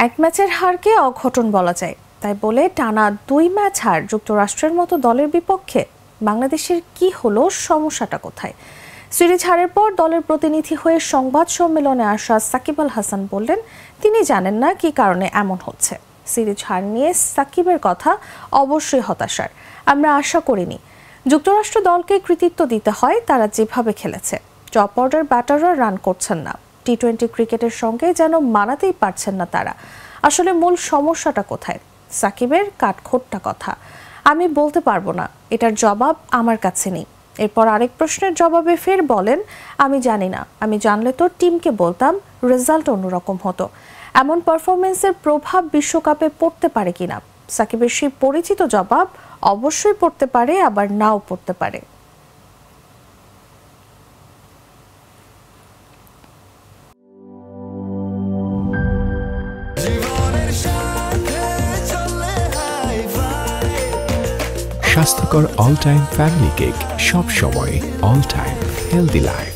এক ম্যাচের হারকে অঘটন বলা যায়, তাই বলে টানা 2 ম্যাচ হার যুক্তরাষ্ট্রের মতো দলের বিপক্ষে বাংলাদেশের কি হলো, সমস্যাটা কোথায়? সিরিজ হারের পর দলের প্রতিনিধি হয়ে সংবাদ সম্মেলনে আসা সাকিব আল হাসান বললেন তিনি জানেন না কি কারণে এমন হচ্ছে। সিরিজ হার নিয়ে সাকিবের কথা অবশ্যই হতাশার। আমরা আশা করিনি যুক্তরাষ্ট্র দলকে কৃতিত্ব দিতে হয়, তারা যেভাবে খেলেছে। টপ অর্ডার ব্যাটাররা রান করছেন না, টি-20 ক্রিকেটের সঙ্গে যেন মানাতেই পারছেন না তারা। আসলে মূল সমস্যাটা কোথায়? সাকিবের কাঠখোট্টা কথা আমি বলতে পারবো না, এটার জবাব আমার কাছে নেই। এরপর আরেক প্রশ্নের জবাবে ফের বলেন আমি জানি না, আমি জানলে তো টিমকে বলতাম, রেজাল্ট অন্যরকম হতো। এমন পারফরমেন্সের প্রভাব বিশ্বকাপে পড়তে পারে কিনা? সাকিবের সেই পরিচিত জবাব অবশ্যই পড়তে পারে, আবার নাও পড়তে পারে। স্বাস্থ্যকর অল টাইম ফ্যামিলি কেক, সব সময় অল টাইম হেলদি লাইফ।